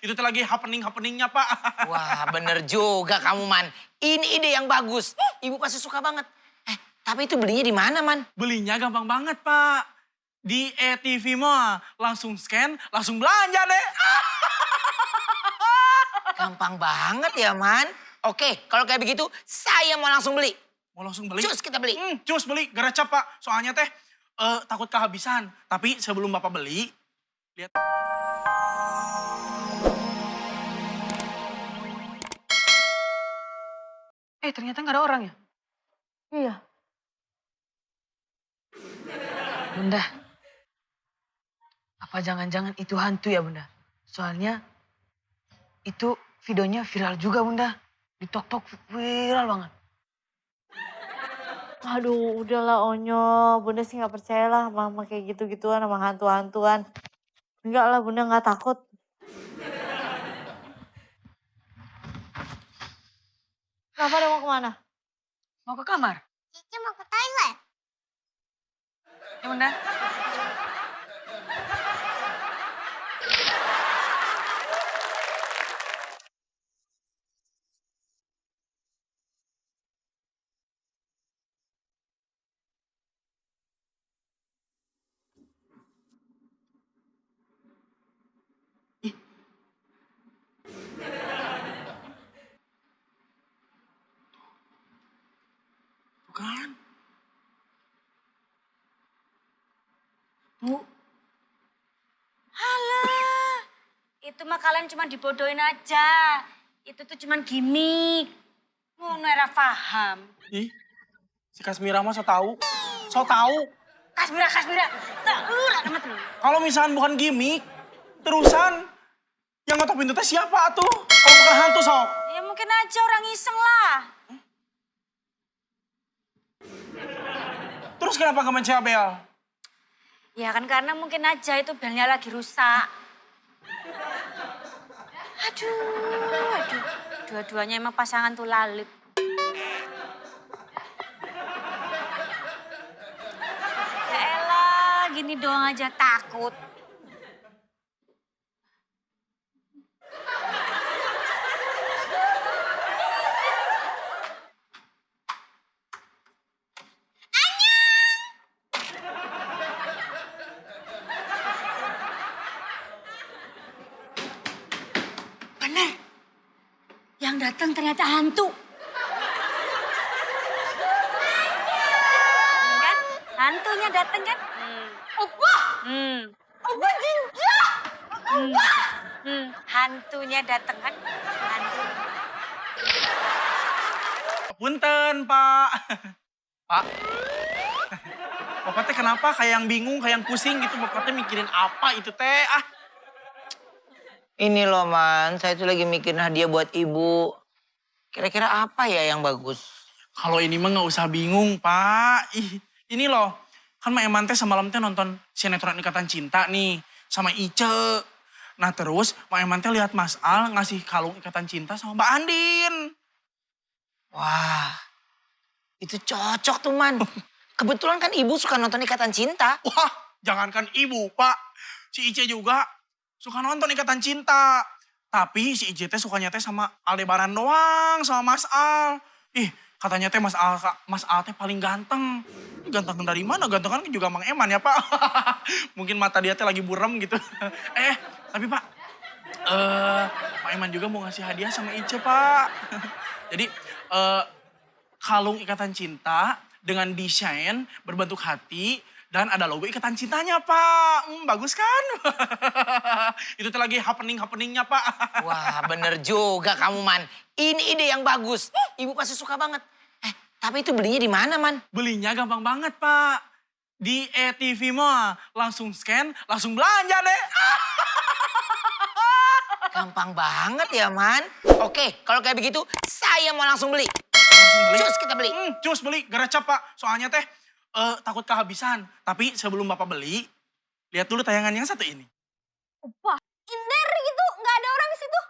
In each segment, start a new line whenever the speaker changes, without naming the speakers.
Itu tuh lagi happening-happeningnya, Pak.
Wah, bener juga kamu, Man. Ini ide yang bagus. Ibu pasti suka banget. Tapi itu belinya di mana, Man?
Belinya gampang banget, Pak. Di e-TV mah langsung scan, langsung belanja deh.
Gampang banget ya, Man. Oke, kalau kayak begitu, saya mau langsung beli.
Mau langsung beli?
Cus, kita beli.
Cus beli, geracap, Pak. Soalnya teh takut kehabisan. Tapi sebelum Bapak beli, lihat.
Ternyata nggak ada orang ya?
Iya.
Bunda, apa jangan-jangan itu hantu ya Bunda? Soalnya itu videonya viral juga Bunda. Di TikTok viral banget.
Aduh, udahlah Onyo. Bunda sih nggak percaya lah sama kayak gitu-gituan, sama hantu-hantuan. Enggak lah, Bunda nggak takut. Kenapa dia mau kemana?
Mau ke kamar?
Cici mau ke toilet.
Ya Bunda.
Bukan.
Bu. Halah, itu mah kalian cuma dibodohin aja. Itu tuh cuma gimmick. Ngono era paham.
Ih, si Kasmira mah so tahu. So tahu.
Kasmira. Tak amat lu.
Kalau misalkan bukan gimmick, terusan yang ngetok pintu teh siapa tuh? Kalau bukan hantu sok.
Ya mungkin aja orang iseng lah.
Terus kenapa gak mencet bel?
Ya kan karena mungkin aja itu belnya lagi rusak. Aduh. Dua-duanya emang pasangan tuh lalit. Ya elah, gini doang aja takut. Bener, yang datang ternyata hantu. Kan? Hantunya datang kan?
Opa! Opa Jinja!
Hantunya datang kan? Hantu.
Punten, Pak. Pak. Bapak teh kenapa kayak yang bingung, kayak yang pusing gitu. Bapak teh mikirin apa itu teh?
Ini loh, Man. Saya tuh lagi mikirin hadiah buat ibu. Kira-kira apa ya yang bagus?
Kalau ini mah nggak usah bingung, Pak. Ini loh. Kan Mak Eman teh semalam teh nonton sinetron Ikatan Cinta nih. Sama Ice. Nah terus Mak Eman teh lihat Mas Al ngasih kalung Ikatan Cinta sama Mbak Andin.
Wah, itu cocok tuh, Man. Kebetulan kan ibu suka nonton Ikatan Cinta.
Wah, jangankan ibu, Pak. Si Ice juga suka nonton Ikatan Cinta. Tapi si Ice teh sukanya teh sama Aldebaran doang, sama Mas Al. Katanya teh Mas Al teh paling ganteng. Ganteng dari mana? Ganteng kan juga Mang Eman ya, Pak. Mungkin mata dia teh lagi burem gitu. Tapi Pak, Mang Eman juga mau ngasih hadiah sama Ice, Pak. Jadi, kalung Ikatan Cinta dengan desain berbentuk hati dan ada logo Ikatan Cintanya, Pak. Bagus kan? Itu tuh lagi happening-happeningnya, Pak.
Wah, bener juga kamu, Man. Ini ide yang bagus. Ibu pasti suka banget. Tapi itu belinya di mana, Man?
Belinya gampang banget, Pak. Di e-TV mah langsung scan, langsung belanja deh.
Gampang banget ya, Man. Oke, kalau kayak begitu, saya mau langsung beli.
Langsung beli.
Cus, kita beli.
Cus beli, geracap, Pak. Soalnya teh takut kehabisan. Tapi sebelum Bapak beli, lihat dulu tayangan yang satu ini.
Opa, Inder gitu, nggak ada orang di situ.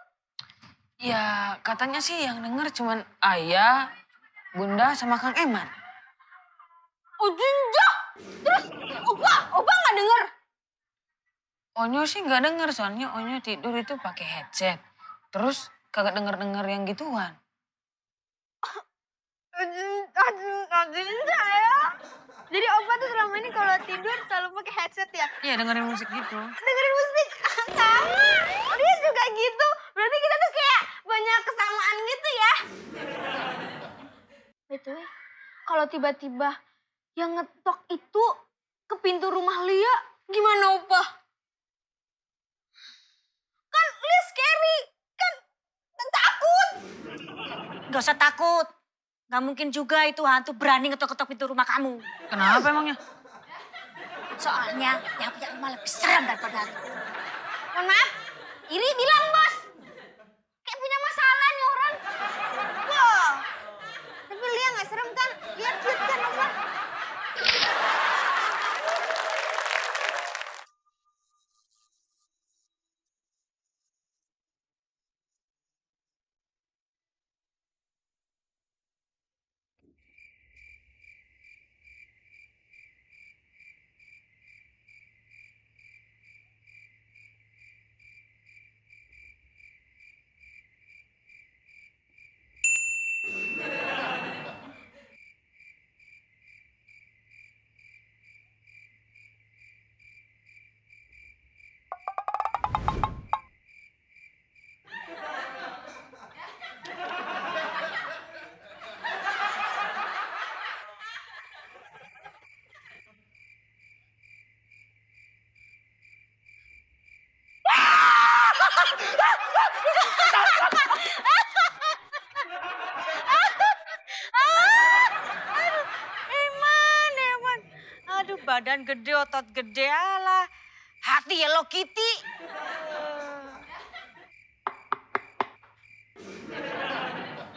Ya katanya sih yang denger cuman ayah, Bunda sama Kang Eman.
Oh Jinja! Terus Opa nggak denger?
Onyo sih nggak denger, soalnya Onyo tidur itu pakai headset. Terus kagak denger-denger yang gituan.
Aduh, saya. Jadi Opa tuh selama ini kalau tidur selalu pakai headset ya?
Iya, dengerin musik gitu.
Dengerin musik. Sama. Dia juga gitu. Berarti kita tuh kayak banyak kesamaan gitu ya. Betul. Kalau tiba-tiba yang ngetok itu ke pintu rumah Lia, gimana Opa? Kan Lia scary. Kan takut.
Gak usah takut. Gak mungkin juga itu hantu berani ngetok-ngetok pintu rumah kamu.
Kenapa emangnya?
Soalnya yang punya rumah lebih serem daripada hantu.
Mohon maaf, Iri bilang bos. Kayak punya masalah nih orang. Wah, tapi Lia gak serem kan? Lia cute kan Opa?
Eman. Aduh, badan gede, otot gede, alah. Hati Hello Kitty.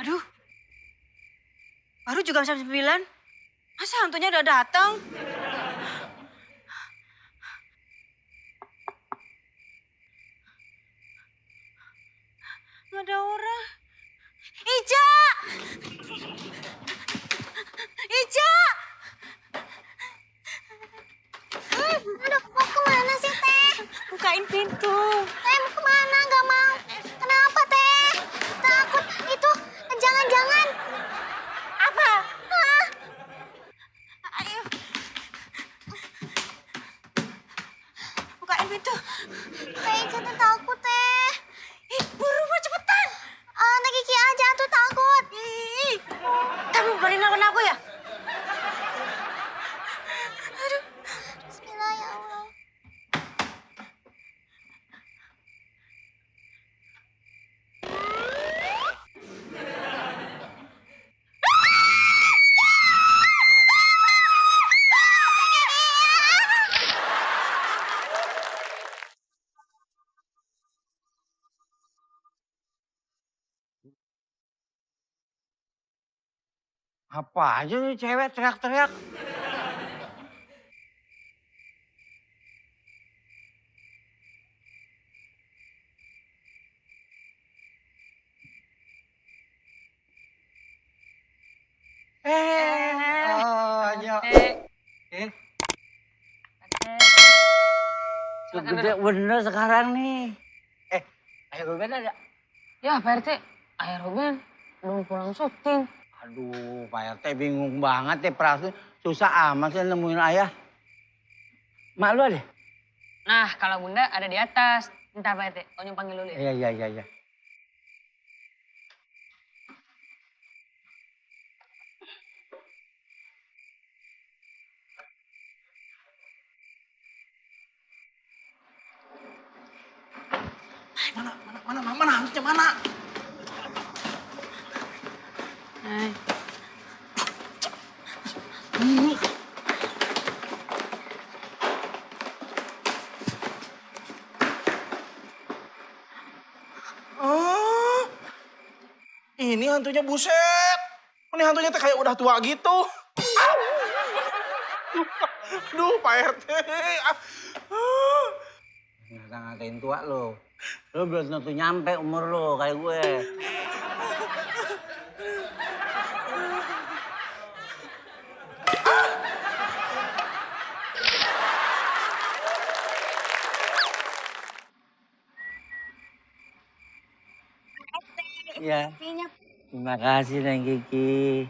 Aduh, baru juga jam 9. Masa hantunya udah datang? Nggak ada orang. Ica! Ica!
Aduh, mau kemana sih Teh?
Bukain pintu.
Teh mau kemana? Gak mau. Kenapa Teh? Takut itu jangan-jangan.
Apa?
Hah?
Ayo. Bukain pintu.
Teh Ica takut Teh.
Ih, buru cepetan.
Teh Kiki aja tuh takut.
Ih, kamu berani nelfon aku ya?
Bismillah ya Allah.
Apa aja nih cewek teriak-teriak? Ya. Eh, gede bener sekarang nih. Ayo Ruben ada?
Ya Pak RT, Ayah Ruben belum pulang syuting.
Aduh, Pak RT bingung banget ya perasaan. Susah amat sih nemuin ayah. Mak lu ada?
Nah, kalau Bunda ada di atas. Bentar Pak RT, Onyo panggil dulu ya.
Iya.
Mana hantunya mana?
Hai.
Oh, ini hantunya buset. Ini hantunya teh kayak udah tua gitu. Duh, Pak RT.
Ngata-ngatain tua lo. Lo belum tentu nyampe umur lo kayak gue. Ya,
Pinya
terima kasih Neng Kiki.